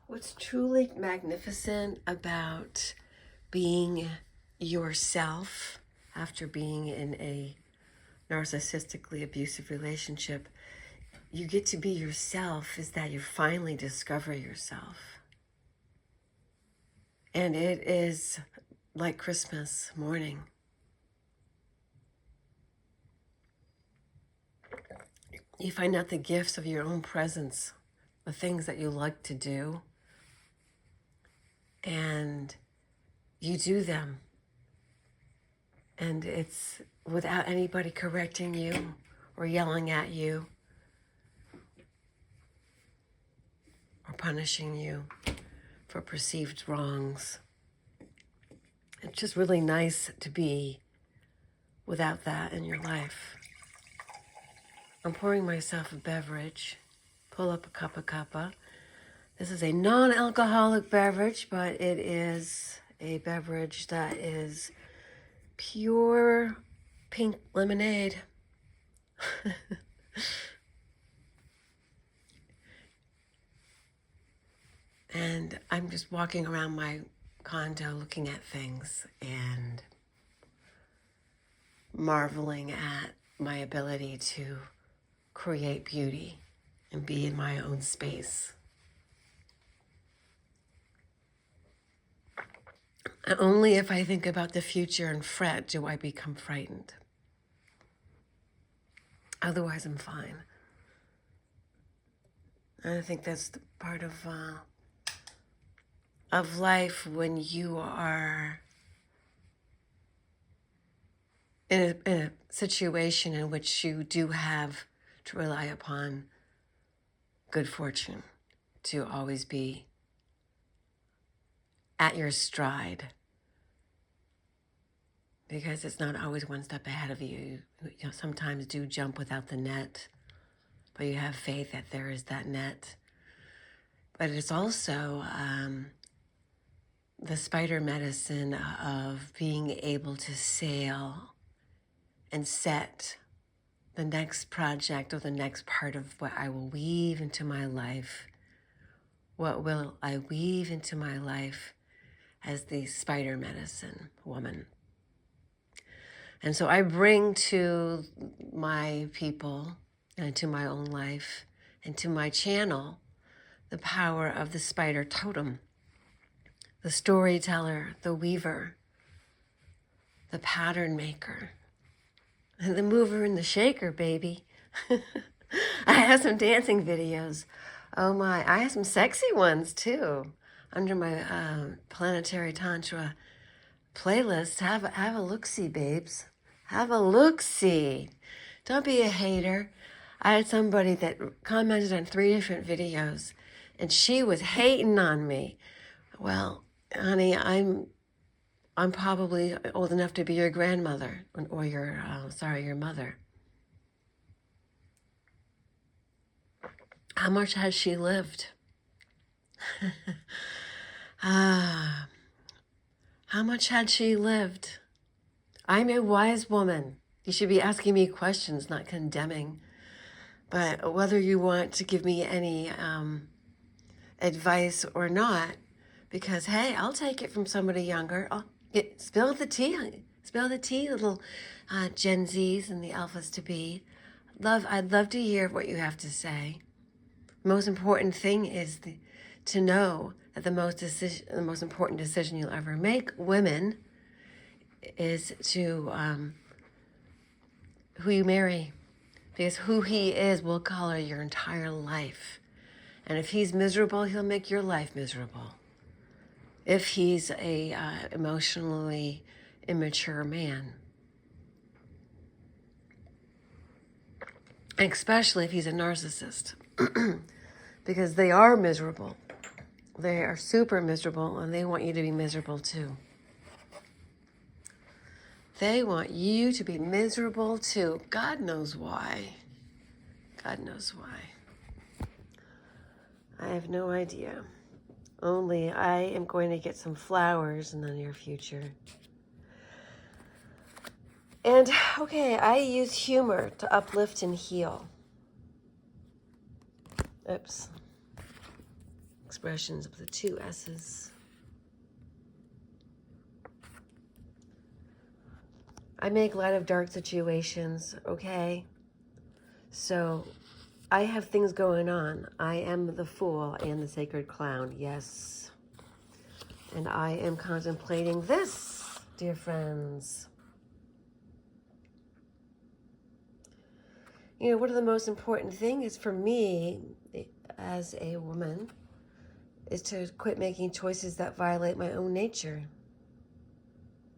What's truly magnificent about being yourself after being in a narcissistically abusive relationship, you get to be yourself, is that you finally discover yourself. And it is like Christmas morning. You find out the gifts of your own presence, the things that you like to do, and you do them. And it's without anybody correcting you or yelling at you or punishing you for perceived wrongs. It's just really nice to be without that in your life. I'm pouring myself a beverage. Pull up a cup of cuppa. This is a non-alcoholic beverage, but it is a beverage that is pure pink lemonade. And I'm just walking around my condo looking at things and marveling at my ability to create beauty and be in my own space. And only if I think about the future and fret do I become frightened. Otherwise, I'm fine. And I think that's the part of life when you are in a situation in which you do have to rely upon good fortune to always be at your stride, because it's not always one step ahead of you. You sometimes do jump without the net, but you have faith that there is that net. But it's also the spider medicine of being able to sail and set the next project or the next part of what I will weave into my life. What will I weave into my life as the spider medicine woman? And so I bring to my people and to my own life and to my channel the power of the spider totem, the storyteller, the weaver, the pattern maker, the mover and the shaker, baby. I have some dancing videos. Oh my, I have some sexy ones too. Under my Planetary Tantra playlist. Have a look-see, babes. Have a look-see. Don't be a hater. I had somebody that commented on 3 different videos, and she was hating on me. Well, honey, I'm probably old enough to be your grandmother, or your mother. How much has she lived? How much had she lived? I'm a wise woman. You should be asking me questions, not condemning. But whether you want to give me any advice or not, because, hey, I'll take it from somebody younger. Spill the tea. Spill the tea, little Gen Zs and the alphas to be. I'd love to hear what you have to say. The most important thing is to know that the most important decision you'll ever make, women, is to who you marry. Because who he is will color your entire life. And if he's miserable, he'll make your life miserable. If he's a emotionally immature man. Especially if he's a narcissist. Because they are miserable. They are super miserable, and they want you to be miserable too. They want you to be miserable too. God knows why. God knows why. I have no idea. Only I am going to get some flowers in the near future. And, okay, I use humor to uplift and heal. Oops. expressions of the two S's. I make light of dark situations, okay? So I have things going on. I am the fool and the sacred clown, yes. And I am contemplating this, dear friends. You know, one of the most important things for me as a woman is to quit making choices that violate my own nature.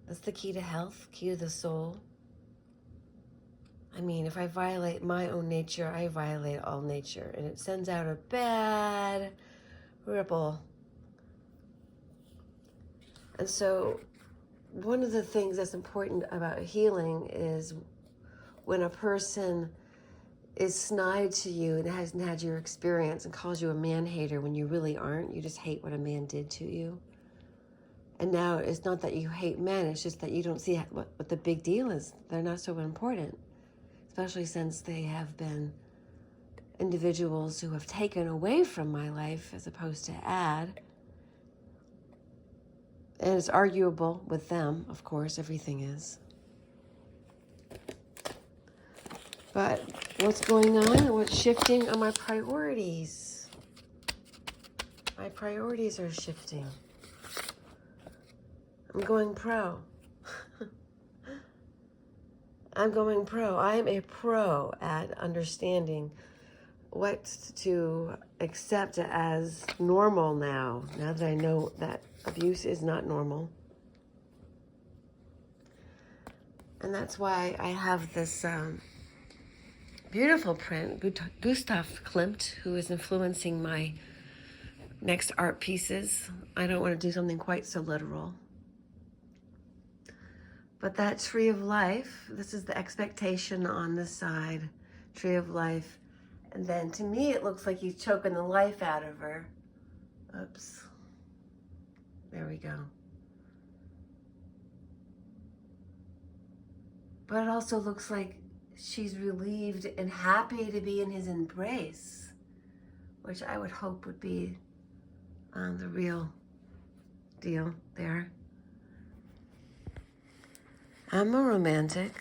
That's the key to health, key to the soul. I mean, if I violate my own nature, I violate all nature, and it sends out a bad ripple. And so one of the things that's important about healing is when a person is snide to you and hasn't had your experience and calls you a man-hater when you really aren't. You just hate what a man did to you. And now it's not that you hate men, it's just that you don't see what the big deal is. They're not so important, especially since they have been individuals who have taken away from my life as opposed to add. And it's arguable with them, of course, everything is. But what's going on and what's shifting are my priorities. My priorities are shifting. I'm going pro. I'm going pro. I'm a pro at understanding what to accept as normal now that I know that abuse is not normal. And that's why I have this beautiful print, Gustav Klimt, who is influencing my next art pieces. I don't want to do something quite so literal. But that tree of life, this is the expectation on this side, tree of life. And then to me, it looks like he's choking the life out of her. Oops. There we go. But it also looks like she's relieved and happy to be in his embrace, which I would hope would be the real deal there. I'm a romantic.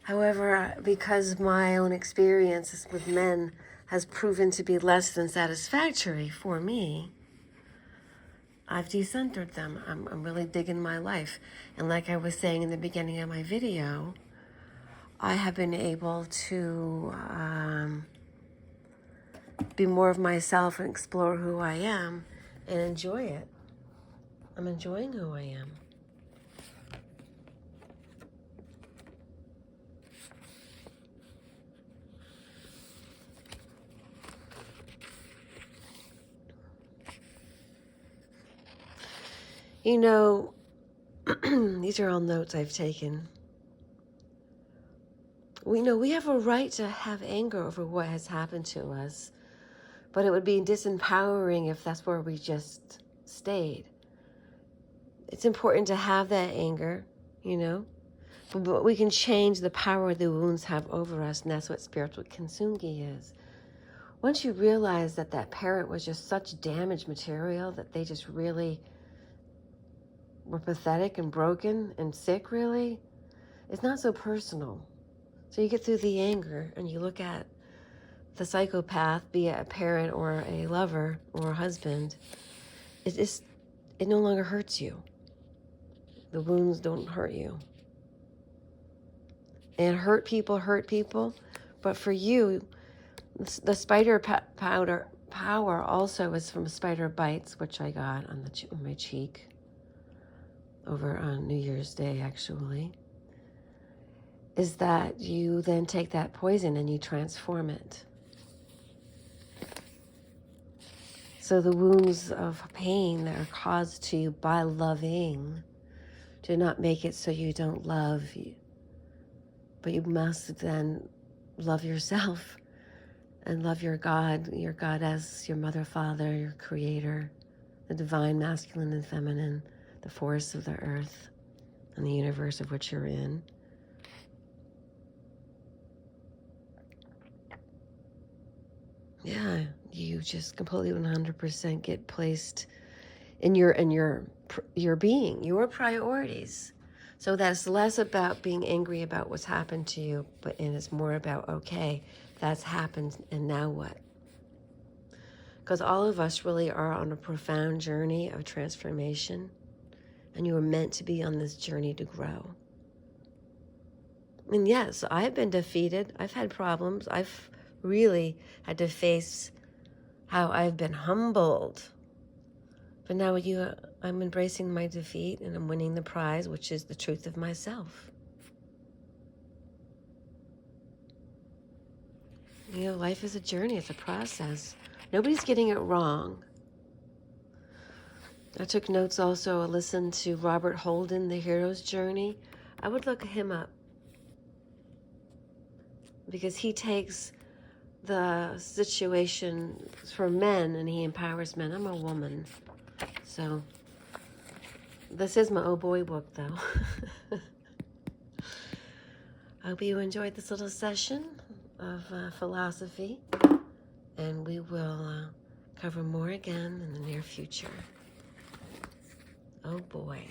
However, because my own experiences with men has proven to be less than satisfactory for me, I've decentered them. I'm really digging my life. And like I was saying in the beginning of my video, I have been able to be more of myself and explore who I am and enjoy it. I'm enjoying who I am. You know, these are all notes I've taken. We know we have a right to have anger over what has happened to us, but it would be disempowering if that's where we just stayed. It's important to have that anger, you know, but we can change the power the wounds have over us, and that's what spiritual kintsugi is. Once you realize that that parent was just such damaged material that they just really were pathetic and broken and sick, really, it's not so personal. So you get through the anger and you look at the psychopath, be it a parent or a lover or a husband, it no longer hurts you. The wounds don't hurt you. And hurt people, but for you, the spider power also is from spider bites, which I got on my cheek over on New Year's Day, actually, is that you then take that poison and you transform it. So the wounds of pain that are caused to you by loving do not make it so you don't love, but you must then love yourself and love your God as your mother, father, your creator, the divine masculine and feminine, the force of the earth and the universe of which you're in. Yeah, you just completely 100% get placed in your being, your priorities. So that's less about being angry about what's happened to you, and it's more about, okay, that's happened, and now what? Because all of us really are on a profound journey of transformation, and you are meant to be on this journey to grow. And yes, I've been defeated. I've had problems. I've really had to face how I've been humbled. But now I'm embracing my defeat, and I'm winning the prize, which is the truth of myself. Life is a journey. It's a process. Nobody's getting it wrong. I took notes also. I listened to Robert Holden, The Hero's Journey. I would look him up because he takes the situation for men and he empowers men. I'm a woman. So this is my oh boy book, though. I hope you enjoyed this little session of philosophy, and we will cover more again in the near future. Oh boy.